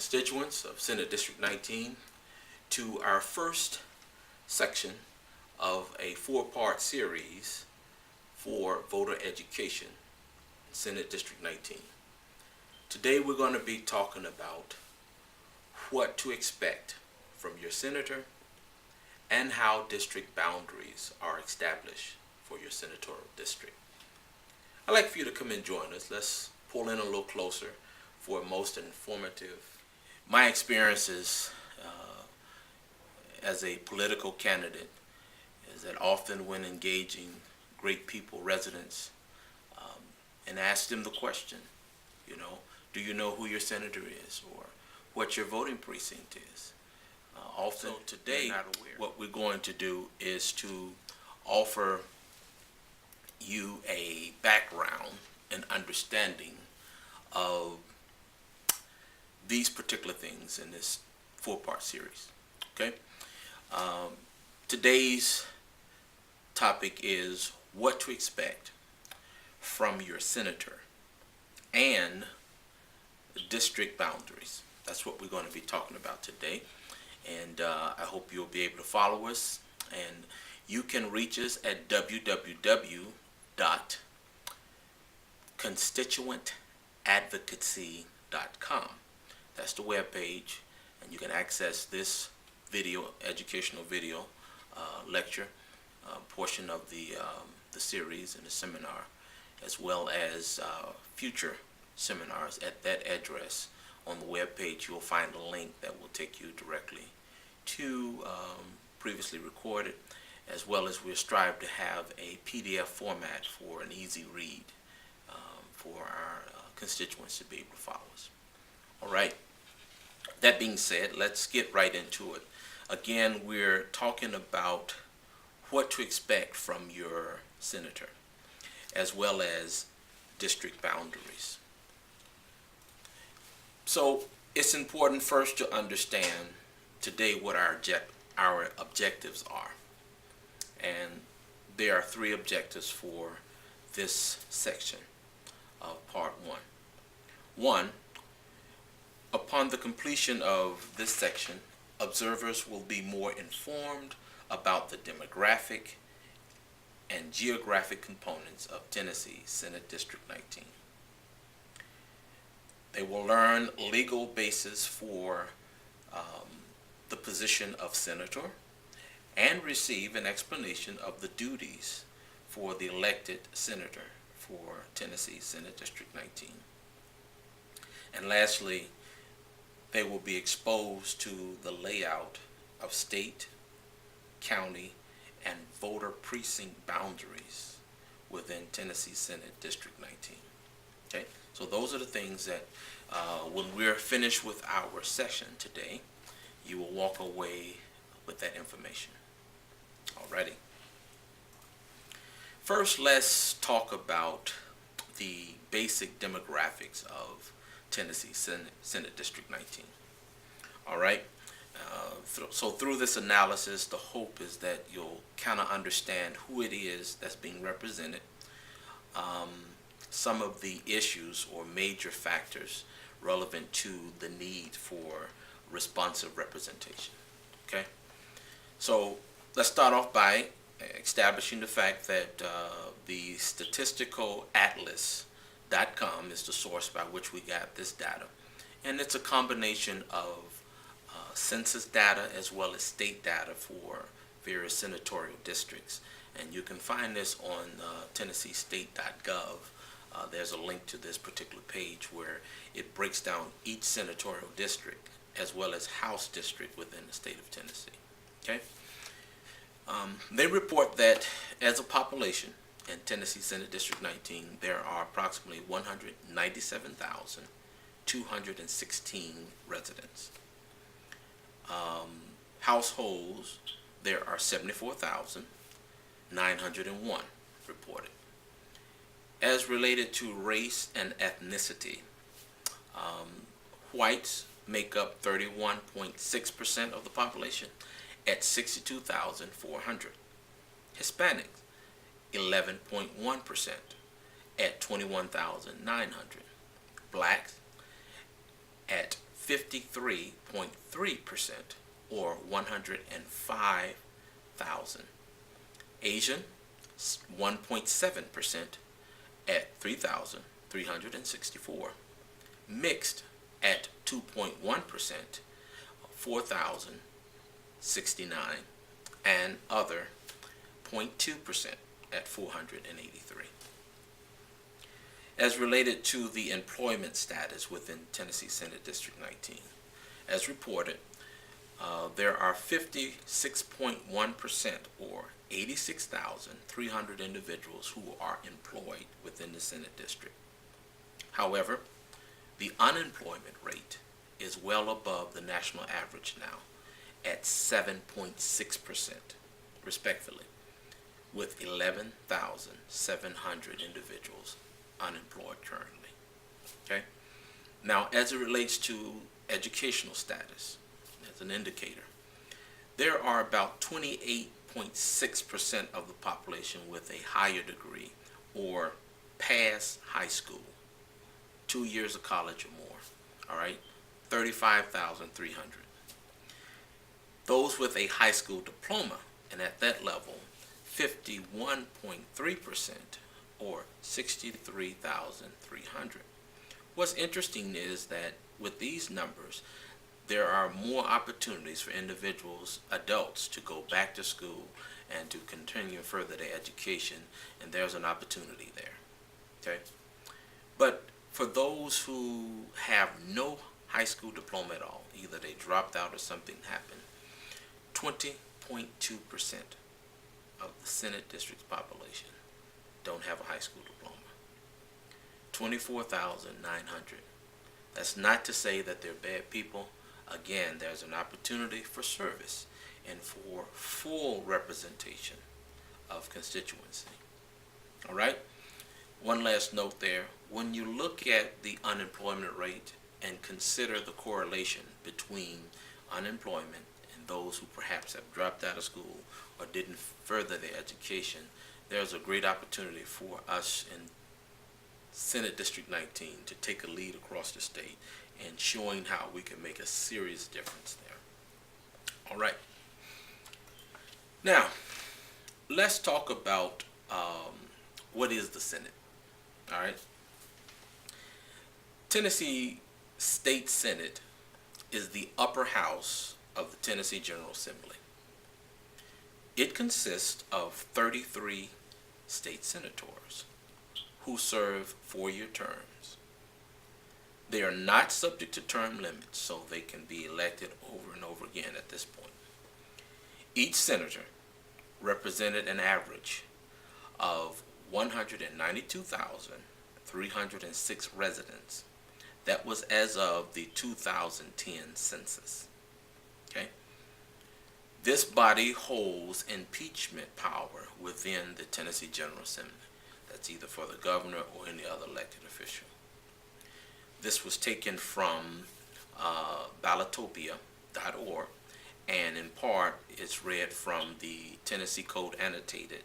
constituents of Senate District 19 to our first section of a four-part series for voter education in Senate District 19. Today we're going to be talking about what to expect from your senator and how district boundaries are established for your senatorial district. I'd like for you to come and join us. Let's pull in a little closer for a most informative. My experiences as a political candidate is that often when engaging great people, residents, and ask them the question, do you know who your senator is or what your voting precinct is? Often today, what we're going to do is to offer you a background and understanding of these particular things in this four-part series. Okay. Today's topic is what to expect from your senator and district boundaries. That's what we're going to be talking about today, and I hope you'll be able to follow us. And you can reach us at www.constituentadvocacy.com. That's the web page, and you can access this educational video lecture portion of the series and the seminar, as well as future seminars at that address. On the web page, you'll find a link that will take you directly to previously recorded, as well as we strive to have a PDF format for an easy read for our constituents to be able to follow us. All right. That being said, let's get right into it. Again, we're talking about what to expect from your senator, as well as district boundaries. So it's important first to understand today what our objectives are. And there are three objectives for this section of part one. One, upon the completion of this section, observers will be more informed about the demographic and geographic components of Tennessee Senate District 19. They will learn legal basis for the position of senator and receive an explanation of the duties for the elected senator for Tennessee Senate District 19. And lastly, they will be exposed to the layout of state, county, and voter precinct boundaries within Tennessee Senate District 19. Okay, so those are the things that when we're finished with our session today, you will walk away with that information. Alrighty. First, let's talk about the basic demographics of Tennessee Senate District 19. All right. So through this analysis, the hope is that you'll kind of understand who it is that's being represented, some of the issues or major factors relevant to the need for responsive representation. Okay. So let's start off by establishing the fact that the statistical atlas.com is the source by which we got this data, and it's a combination of census data as well as state data for various senatorial districts, and you can find this on TennesseeState.gov. There's a link to this particular page where it breaks down each senatorial district as well as House district within the state of Tennessee. Okay. They report that as a population in Tennessee Senate District 19, there are approximately 197,216 residents. Households, there are 74,901 reported. As related to race and ethnicity, whites make up 31.6% of the population at 62,400. Hispanics, 11.1% at 21,900. Blacks at 53.3%, or 105,000. Asian, 1.7% at 3,364. Mixed at 2.1%, 4,069. And other, 0.2% at 483. As related to the employment status within Tennessee Senate District 19, as reported, there are 56.1%, or 86,300 individuals who are employed within the Senate District. However, the unemployment rate is well above the national average now at 7.6%, respectively, with 11,700 individuals unemployed currently. Okay? Now, as it relates to educational status, as an indicator, there are about 28.6% of the population with a higher degree or past high school, 2 years of college or more. All right? 35,300. Those with a high school diploma, and at that level, 51.3%, or 63,300. What's interesting is that with these numbers, there are more opportunities for individuals, adults, to go back to school and to continue further their education, and there's an opportunity there. Okay? But for those who have no high school diploma at all, either they dropped out or something happened, 20.2% of the Senate District's population don't have a high school diploma. 24,900. That's not to say that they're bad people. Again, there's an opportunity for service and for full representation of constituency. All right? One last note there. When you look at the unemployment rate and consider the correlation between unemployment and those who perhaps have dropped out of school or didn't further their education, there's a great opportunity for us in Senate District 19 to take a lead across the state and showing how we can make a serious difference there. All right. Now, let's talk about what is the Senate. All right. Tennessee State Senate is the upper house of the Tennessee General Assembly. It consists of 33 state senators who serve 4-year terms. They are not subject to term limits, so they can be elected over and over again at this point. Each senator represented an average of 192,306 residents. That was as of the 2010 census. Okay? This body holds impeachment power within the Tennessee General Assembly. That's either for the governor or any other elected official. This was taken from ballotopia.org, and in part it's read from the Tennessee Code Annotated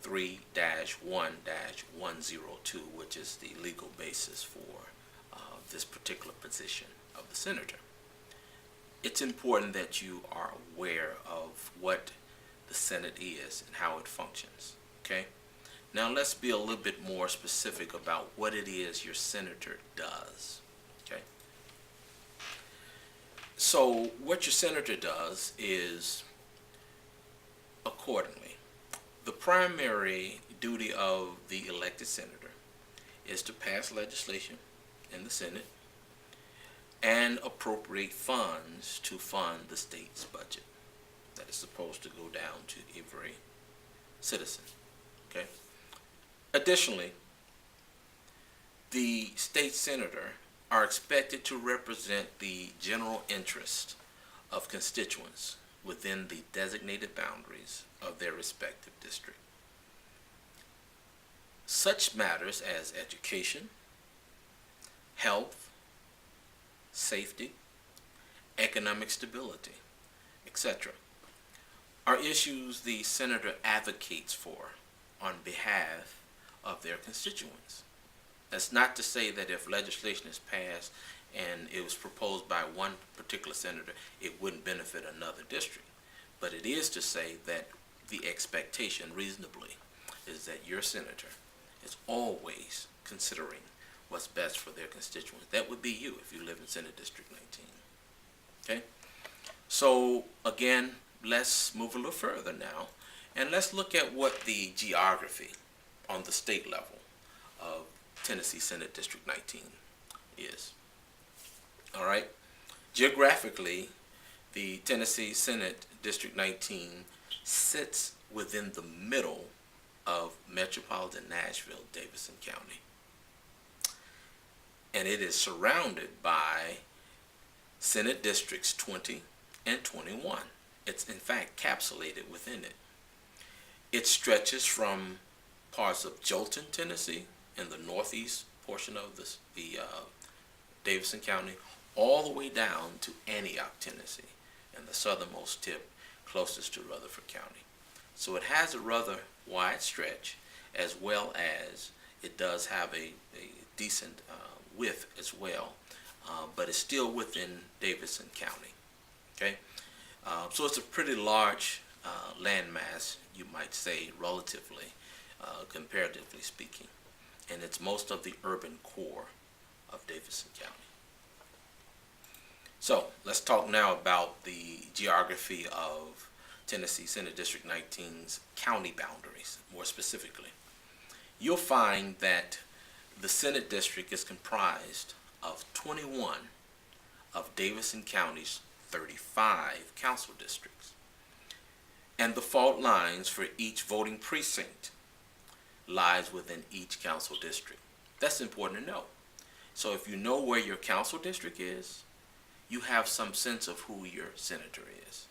3-1-102, which is the legal basis for this particular position of the senator. It's important that you are aware of what the Senate is and how it functions. Okay? Now let's be a little bit more specific about what it is your senator does. Okay? So what your senator does is accordingly. The primary duty of the elected senator is to pass legislation in the Senate and appropriate funds to fund the state's budget that is supposed to go down to every citizen. Okay? Additionally, the state senator are expected to represent the general interest of constituents within the designated boundaries of their respective district. Such matters as education, health, safety, economic stability, etc., are issues the senator advocates for on behalf of their constituents. That's not to say that if legislation is passed and it was proposed by one particular senator, it wouldn't benefit another district. But it is to say that the expectation reasonably is that your senator is always considering what's best for their constituents. That would be you if you live in Senate District 19. Okay? So again, let's move a little further now, and let's look at what the geography on the state level of Tennessee Senate District 19 is. All right? Geographically, the Tennessee Senate District 19 sits within the middle of metropolitan Nashville, Davidson County. And it is surrounded by Senate Districts 20 and 21. It's in fact capsulated within it. It stretches from parts of Jolton, Tennessee, in the northeast portion of the Davidson County, all the way down to Antioch, Tennessee, and the southernmost tip closest to Rutherford County. So it has a rather wide stretch, as well as it does have a decent width as well, but it's still within Davidson County. Okay, so it's a pretty large landmass, you might say, relatively, comparatively speaking, and it's most of the urban core of Davidson County. So let's talk now about the geography of Tennessee Senate District 19's county boundaries. More specifically, you'll find that the Senate District is comprised of 21 of Davidson County's 35 council districts, and the fault lines for each voting precinct lies within each council district. That's important to know. So if you know where your council district is, you have some sense of who your senator is,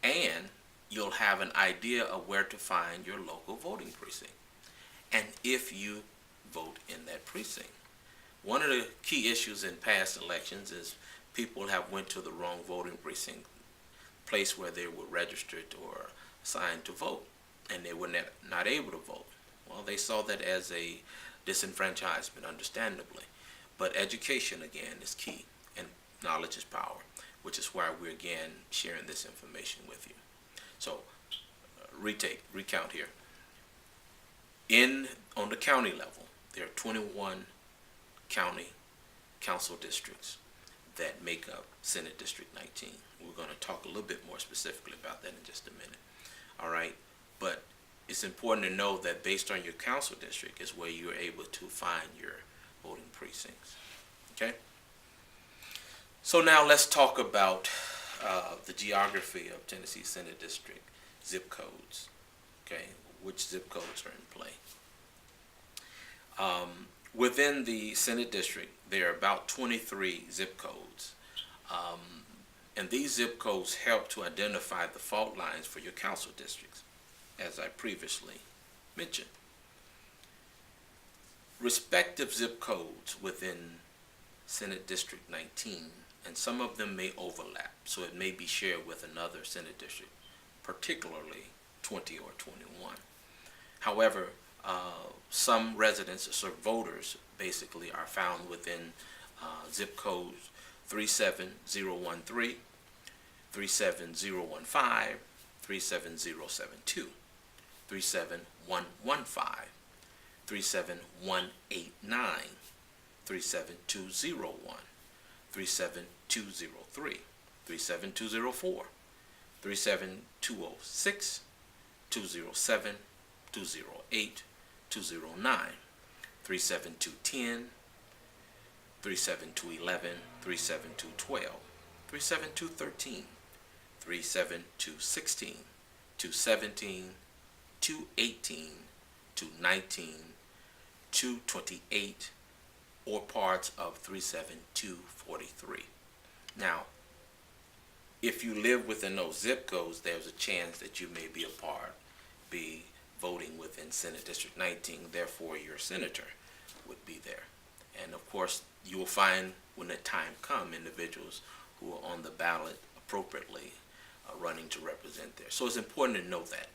and you'll have an idea of where to find your local voting precinct, and if you vote in that precinct. One of the key issues in past elections is people have went to the wrong voting precinct, place where they were registered or assigned to vote, and they were not able to vote. Well, they saw that as a disenfranchisement, understandably. But education, again, is key, and knowledge is power, which is why we're again sharing this information with you. So, recount here. On the county level, there are 21 county council districts that make up Senate District 19. We're going to talk a little bit more specifically about that in just a minute. All right, but it's important to know that based on your council district is where you're able to find your voting precincts. Okay? So now let's talk about the geography of Tennessee Senate District zip codes. Okay, which zip codes are in play. Within the Senate District, there are about 23 zip codes. And these zip codes help to identify the fault lines for your council districts, as I previously mentioned. Respective zip codes within Senate District 19, and some of them may overlap, so it may be shared with another Senate district, particularly 20 or 21. However, some residents or voters basically are found within zip codes 37013, 37015, 37072, 37115, 37189, 37201, 37203, 37204, 37206, 207, 208, 209, 37210, 37211, 37212, 37213, 37216, 217, 218, 219, 228, or parts of 37243. Now, if you live within those zip codes, there's a chance that you may be voting within Senate District 19, therefore your senator would be there. And of course, you will find when the time comes, individuals who are on the ballot appropriately running to represent there. So it's important to know that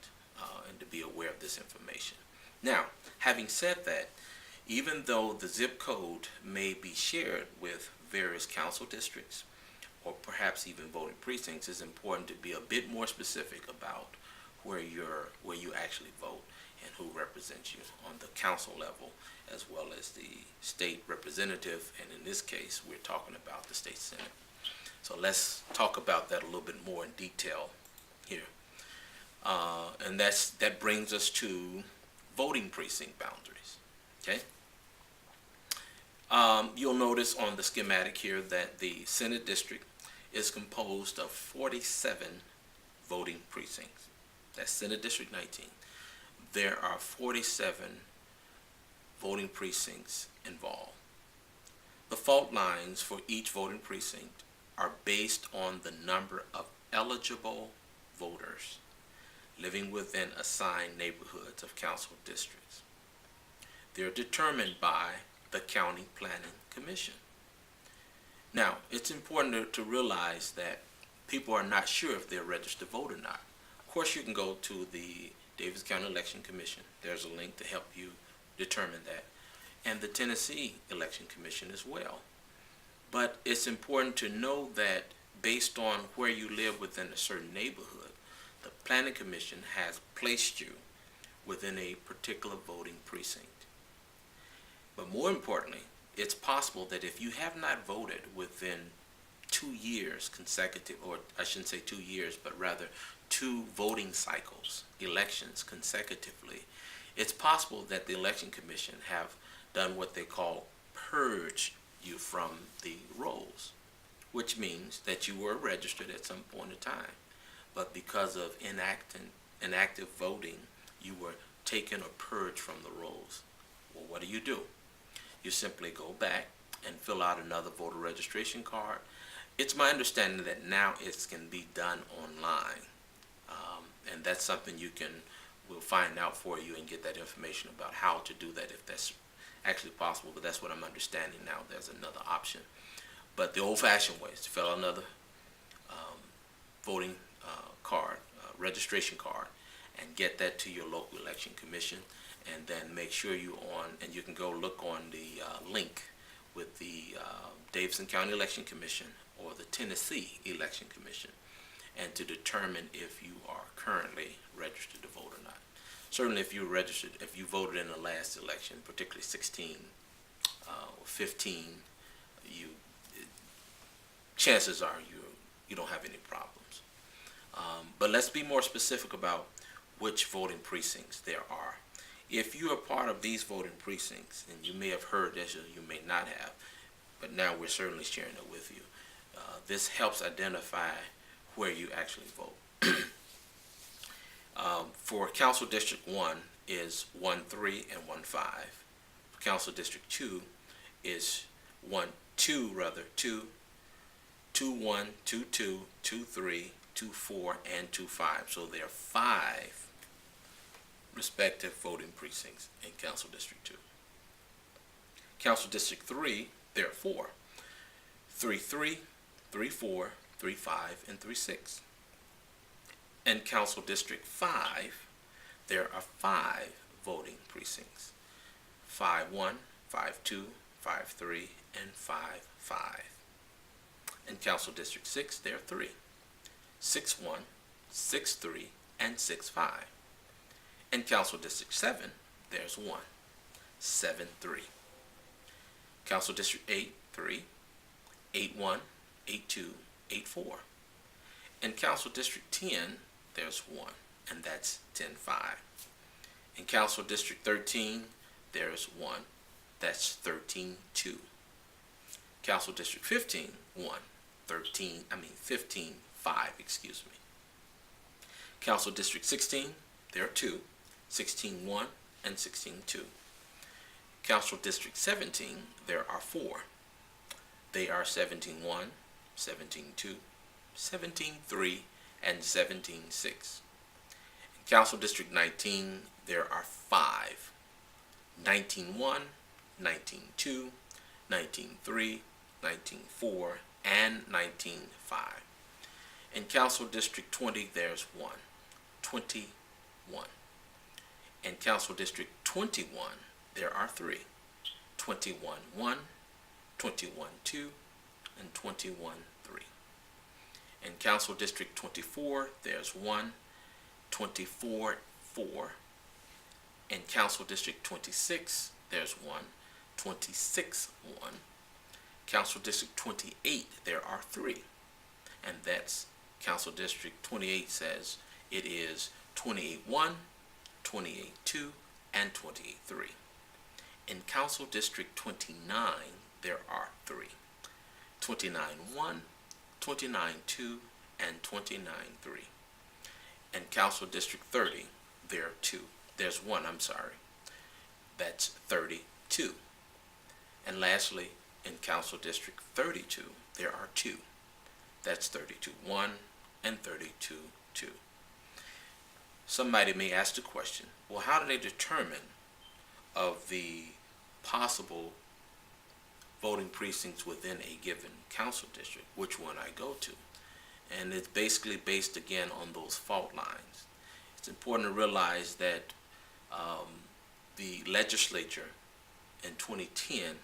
and to be aware of this information. Now, having said that, even though the zip code may be shared with various council districts or perhaps even voting precincts, it's important to be a bit more specific about where you actually vote and who represents you on the council level, as well as the state representative, and in this case we're talking about the state senate. So let's talk about that a little bit more in detail here. And that brings us to voting precinct boundaries. Okay. You'll notice on the schematic here that the Senate district is composed of 47 voting precincts. That's Senate District 19. There are 47 voting precincts involved. The fault lines for each voting precinct are based on the number of eligible voters living within assigned neighborhoods of council districts. They're determined by the County Planning Commission. Now, it's important to realize that people are not sure if they're registered to vote or not. Of course, you can go to the Davis County Election Commission. There's a link to help you determine that. And the Tennessee Election Commission as well. But it's important to know that based on where you live within a certain neighborhood, the Planning Commission has placed you within a particular voting precinct. But more importantly, it's possible that if you have not voted within 2 years consecutive, or I shouldn't say 2 years, but rather 2 voting cycles, elections consecutively, it's possible that the Election Commission have done what they call purge you from the rolls, which means that you were registered at some point in time, but because of inactive voting, you were taken or purged from the rolls. Well, what do? You simply go back and fill out another voter registration card. It's my understanding that now it can be done online, and that's something we'll find out for you and get that information about how to do that if that's actually possible, but that's what I'm understanding now. There's another option. But the old-fashioned way is to fill out another voting card, registration card, and get that to your local election commission, and then make sure you can go look on the link with the Davidson County Election Commission or the Tennessee Election Commission, and to determine if you are currently registered to vote or not. Certainly if you voted in the last election, particularly 16 or 15, chances are you don't have any problems. But let's be more specific about which voting precincts there are. If you are part of these voting precincts, and you may have heard this or you may not have, but now we're certainly sharing it with you, this helps identify where you actually vote. For Council District 1 is 1-3 and 1-5. For Council District 2 is 2, 2, 2-1, 2-2, 2-3, 2-4, and 2-5. So there are 5 respective voting precincts in Council District 2. Council District 3, there are 4. 3-3, 3-4, 3-5, and 3-6. In Council District 5, there are 5 voting precincts. 5-1, 5-2, 5-3, and 5-5. In Council District 6, there are 3. 6-1, 6-3, and 6-5. In Council District 7, there's 1. 7-3. Council District 8, 3. 8-1, 8-2, 8-4. In Council District 10, there's 1, and that's 10-5. In Council District 13, there's 1, that's 13-2. Council District 15, 15-5, excuse me. Council District 16, there are 2, 16-1 and 16-2. Council District 17, there are 4. They are 17-1, 17-2, 17-3, and 17-6. In Council District 19, there are 5. 19-1, 19-2, 19-3, 19-4, and 19-5. In Council District 20, there's 1. 21. In Council District 21, there are 3. 21-1, 21-2, and 21-3. In Council District 24, there's 1, 24-4. In Council District 26, there's 1, 26-1. Council District 28, there are 3. And that's Council District 28 says it is 28-1, 28-2, and 28-3. In Council District 29, there are 3. 29-1, 29-2, and 29-3. In Council District 30, there are 2. There's 1, I'm sorry. That's 32. And lastly, in Council District 32, there are 2. That's 32-1 and 32-2. Somebody may ask the question, well, how do they determine of the possible voting precincts within a given council district, which one I go to? And it's basically based again on those fault lines. It's important to realize that the legislature in 2010,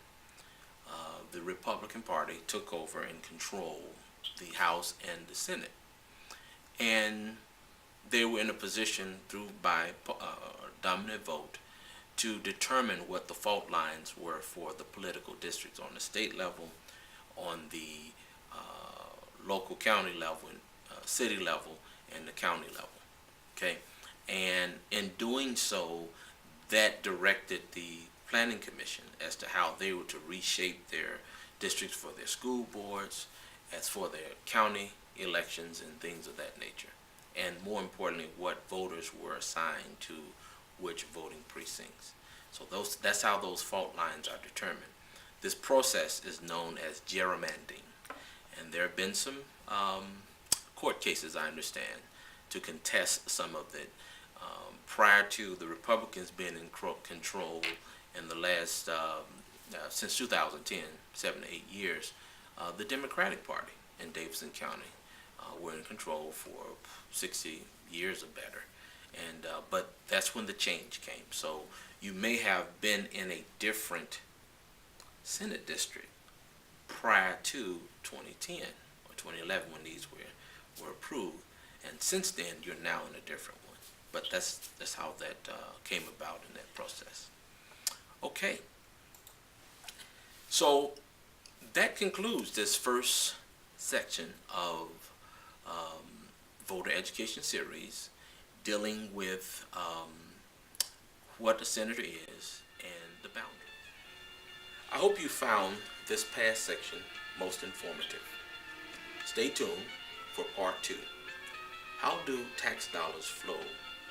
the Republican Party took over and controlled the House and the Senate. And they were in a position by dominant vote to determine what the fault lines were for the political districts on the state level, on the local county level, city level, and the county level. Okay, and in doing so, that directed the Planning Commission as to how they were to reshape their districts for their school boards, as for their county elections and things of that nature. And more importantly, what voters were assigned to which voting precincts. So that's how those fault lines are determined. This process is known as gerrymandering. And there have been some court cases, I understand, to contest some of it. Prior to the Republicans being in control in the last, since 2010, 7 to 8 years, the Democratic Party in Davidson County were in control for 60 years or better. And but that's when the change came. So you may have been in a different Senate district prior to 2010 or 2011 when these were approved, and since then you're now in a different one. But that's how that came about in that process. Okay. So that concludes this first section of voter education series, dealing with what a senator is and the boundaries. I hope you found this past section most informative. Stay tuned for part 2. How do tax dollars flow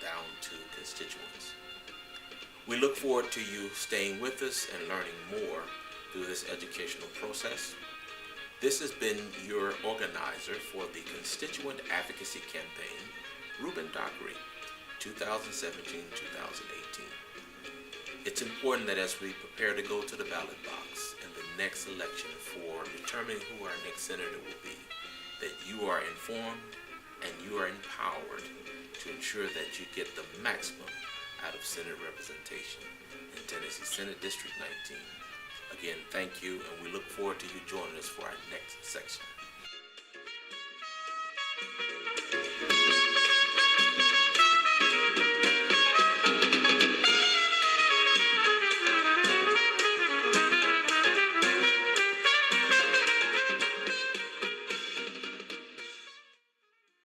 down to constituents? We look forward to you staying with us and learning more through this educational process. This has been your organizer for the Constituent Advocacy Campaign, Ruben Dockery, 2017-2018. It's important that as we prepare to go to the ballot box in the next election for determining who our next senator will be, that you are informed and you are empowered to ensure that you get the maximum out of Senate representation in Tennessee Senate District 19. Again, thank you, and we look forward to you joining us for our next section.